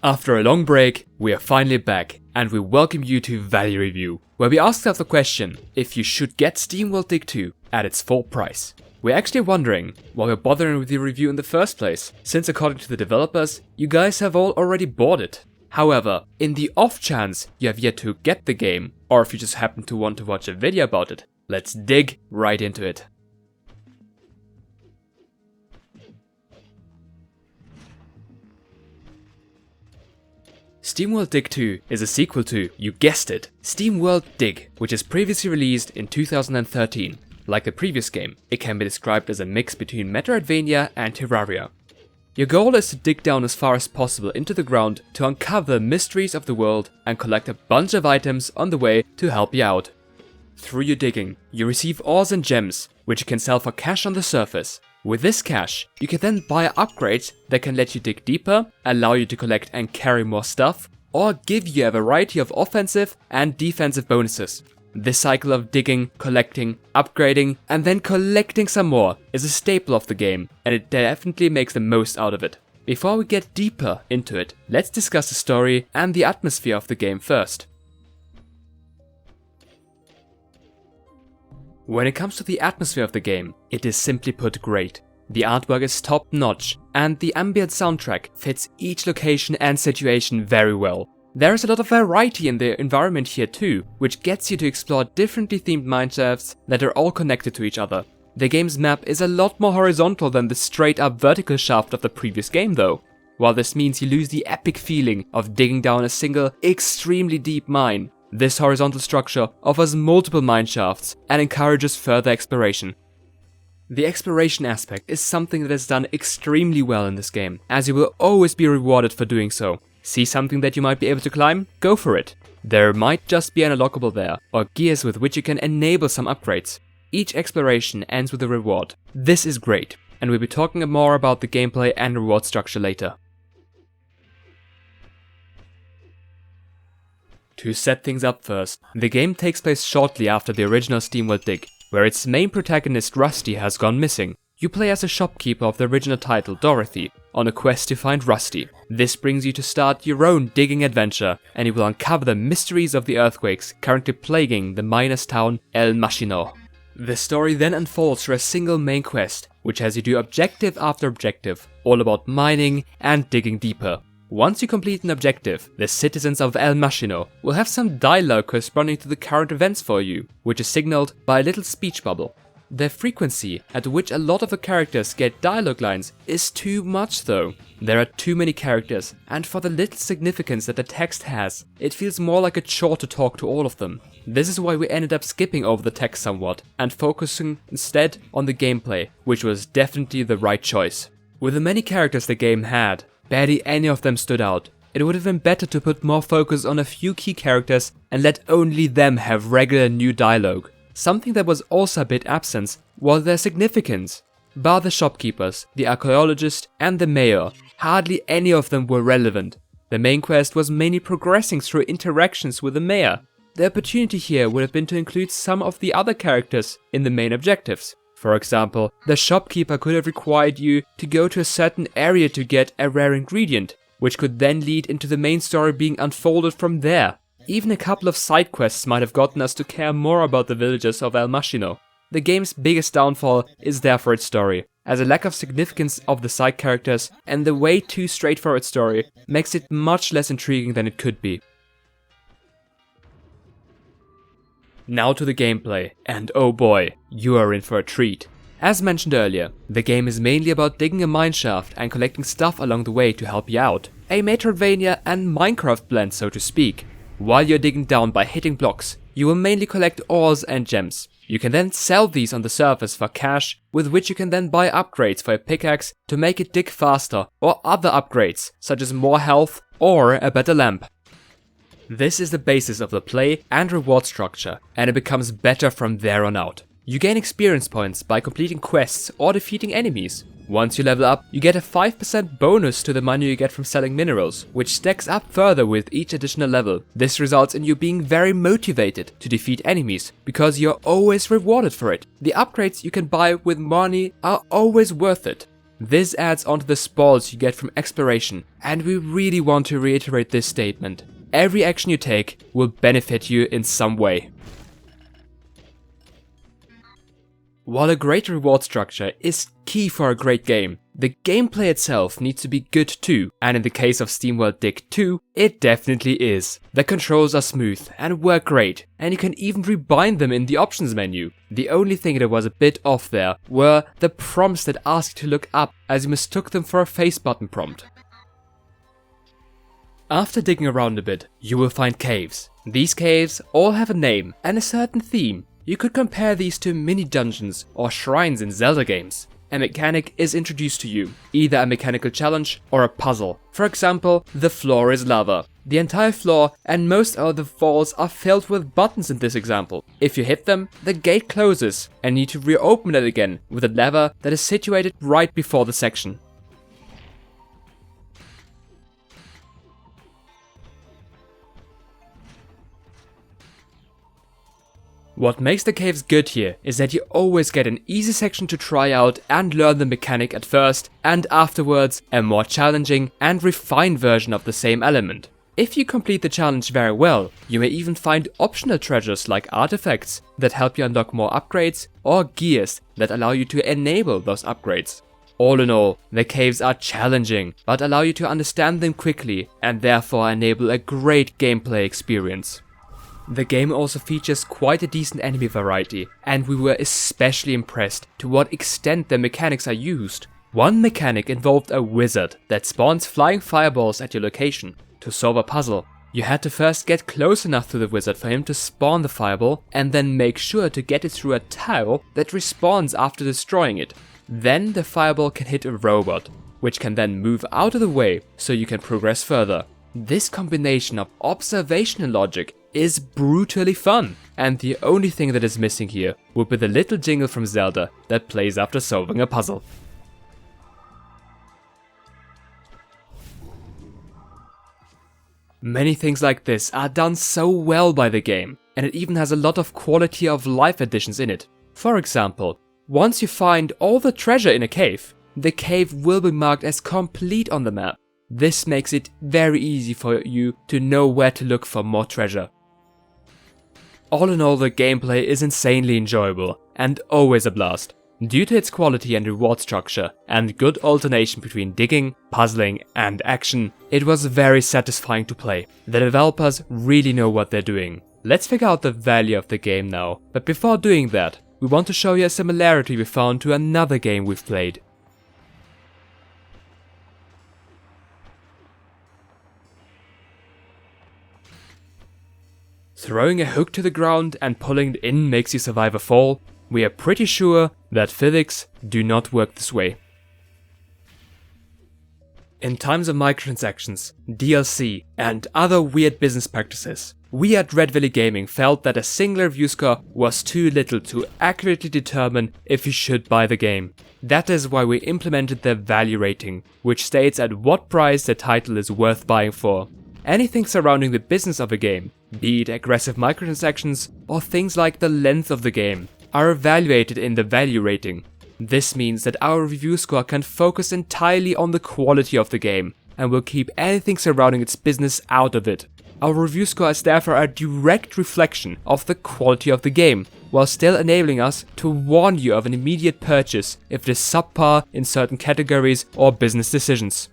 After a long break, we are finally back, and we welcome you to Value Review, where we asked ourselves the question if you should get Steamworld Dig 2 at its full price. We're actually wondering why we're bothering with the review in the first place, since according to the developers, you guys have all already bought it. However, in the off chance you have yet to get the game, or if you just happen to want to watch a video about it, let's dig right into it. Steamworld Dig 2 is a sequel to, you guessed it, Steamworld Dig, which is previously released in 2013. Like the previous game, it can be described as a mix between Metroidvania and Terraria. Your goal is to dig down as far as possible into the ground to uncover the mysteries of the world and collect a bunch of items on the way to help you out. Through your digging, you receive ores and gems, which you can sell for cash on the surface. With this cash, you can then buy upgrades that can let you dig deeper, allow you to collect and carry more stuff, or give you a variety of offensive and defensive bonuses. This cycle of digging, collecting, upgrading, and then collecting some more is a staple of the game, and it definitely makes the most out of it. Before we get deeper into it, let's discuss the story and the atmosphere of the game first. When it comes to the atmosphere of the game, it is simply put great. The artwork is top notch, and the ambient soundtrack fits each location and situation very well. There is a lot of variety in the environment here too, which gets you to explore differently themed mineshafts that are all connected to each other. The game's map is a lot more horizontal than the straight up vertical shaft of the previous game though. While this means you lose the epic feeling of digging down a single, extremely deep mine, this horizontal structure offers multiple mineshafts and encourages further exploration. The exploration aspect is something that is done extremely well in this game, as you will always be rewarded for doing so. See something that you might be able to climb? Go for it. There might just be an unlockable there, or gears with which you can enable some upgrades. Each exploration ends with a reward. This is great, and we'll be talking more about the gameplay and reward structure later. To set things up first, the game takes place shortly after the original Steamworld Dig, where its main protagonist Rusty has gone missing. You play as a shopkeeper of the original title, Dorothy, on a quest to find Rusty. This brings you to start your own digging adventure, and you will uncover the mysteries of the earthquakes currently plaguing the miners' town El Machino. The story then unfolds through a single main quest, which has you do objective after objective, all about mining and digging deeper. Once you complete an objective, the citizens of El Machino will have some dialogue corresponding to the current events for you, which is signaled by a little speech bubble. The frequency at which a lot of the characters get dialogue lines is too much though. There are too many characters, and for the little significance that the text has, it feels more like a chore to talk to all of them. This is why we ended up skipping over the text somewhat, and focusing instead on the gameplay, which was definitely the right choice. With the many characters the game had, barely any of them stood out. It would have been better to put more focus on a few key characters and let only them have regular new dialogue. Something that was also a bit absent was their significance. Bar the shopkeepers, the archaeologist and the mayor, hardly any of them were relevant. The main quest was mainly progressing through interactions with the mayor. The opportunity here would have been to include some of the other characters in the main objectives. For example, the shopkeeper could have required you to go to a certain area to get a rare ingredient, which could then lead into the main story being unfolded from there. Even a couple of side quests might have gotten us to care more about the villagers of El Machino. The game's biggest downfall is therefore its story, as a lack of significance of the side characters and the way too straightforward story makes it much less intriguing than it could be. Now to the gameplay, and oh boy, you are in for a treat. As mentioned earlier, the game is mainly about digging a mineshaft and collecting stuff along the way to help you out. A Metroidvania and Minecraft blend, so to speak. While you're digging down by hitting blocks, you will mainly collect ores and gems. You can then sell these on the surface for cash, with which you can then buy upgrades for your pickaxe to make it dig faster, or other upgrades, such as more health or a better lamp. This is the basis of the play and reward structure, and it becomes better from there on out. You gain experience points by completing quests or defeating enemies. Once you level up, you get a 5% bonus to the money you get from selling minerals, which stacks up further with each additional level. This results in you being very motivated to defeat enemies, because you're always rewarded for it. The upgrades you can buy with money are always worth it. This adds onto the spoils you get from exploration, and we really want to reiterate this statement. Every action you take will benefit you in some way. While a great reward structure is key for a great game, the gameplay itself needs to be good too, and in the case of Steamworld Dig 2, it definitely is. The controls are smooth and work great, and you can even rebind them in the options menu. The only thing that was a bit off there were the prompts that asked you to look up, as you mistook them for a face button prompt. After digging around a bit, you will find caves. These caves all have a name and a certain theme. You could compare these to mini dungeons or shrines in Zelda games. A mechanic is introduced to you, either a mechanical challenge or a puzzle. For example, the floor is lava. The entire floor and most of the walls are filled with buttons in this example. If you hit them, the gate closes and you need to reopen it again with a lever that is situated right before the section. What makes the caves good here is that you always get an easy section to try out and learn the mechanic at first, and afterwards a more challenging and refined version of the same element. If you complete the challenge very well, you may even find optional treasures like artifacts that help you unlock more upgrades, or gears that allow you to enable those upgrades. All in all, the caves are challenging, but allow you to understand them quickly and therefore enable a great gameplay experience. The game also features quite a decent enemy variety, and we were especially impressed to what extent the mechanics are used. One mechanic involved a wizard that spawns flying fireballs at your location. To solve a puzzle, you had to first get close enough to the wizard for him to spawn the fireball, and then make sure to get it through a tile that respawns after destroying it. Then the fireball can hit a robot, which can then move out of the way so you can progress further. This combination of observation and logic is brutally fun, and the only thing that is missing here would be the little jingle from Zelda that plays after solving a puzzle. Many things like this are done so well by the game, and it even has a lot of quality of life additions in it. For example, once you find all the treasure in a cave, the cave will be marked as complete on the map. This makes it very easy for you to know where to look for more treasure. All in all, the gameplay is insanely enjoyable and always a blast. Due to its quality and reward structure and good alternation between digging, puzzling and action, it was very satisfying to play. The developers really know what they're doing. Let's figure out the value of the game now, but before doing that, we want to show you a similarity we found to another game we've played. Throwing a hook to the ground and pulling it in makes you survive a fall? We are pretty sure that physics do not work this way. In times of microtransactions, DLC, and other weird business practices, we at Red Valley Gaming felt that a single review score was too little to accurately determine if you should buy the game. That is why we implemented the value rating, which states at what price the title is worth buying for. Anything surrounding the business of a game, be it aggressive microtransactions or things like the length of the game, are evaluated in the value rating. This means that our review score can focus entirely on the quality of the game and will keep anything surrounding its business out of it. Our review score is therefore a direct reflection of the quality of the game, while still enabling us to warn you of an immediate purchase if it is subpar in certain categories or business decisions.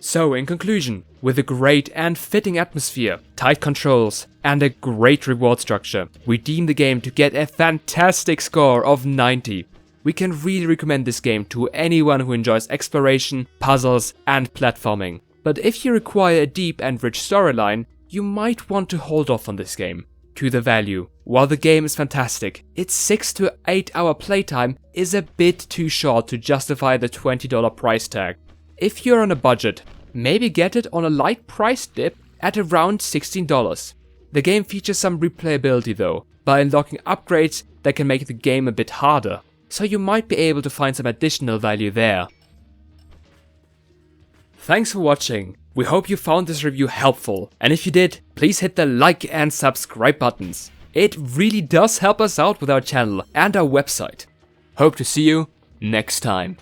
So in conclusion, with a great and fitting atmosphere, tight controls, and a great reward structure, we deem the game to get a fantastic score of 90. We can really recommend this game to anyone who enjoys exploration, puzzles, and platforming. But if you require a deep and rich storyline, you might want to hold off on this game. To the value, while the game is fantastic, its 6 to 8 hour playtime is a bit too short to justify the $20 price tag. If you're on a budget, maybe get it on a light price dip at around $16. The game features some replayability though, by unlocking upgrades that can make the game a bit harder, so you might be able to find some additional value there. Thanks for watching. We hope you found this review helpful, and if you did, please hit the like and subscribe buttons. It really does help us out with our channel and our website. Hope to see you next time.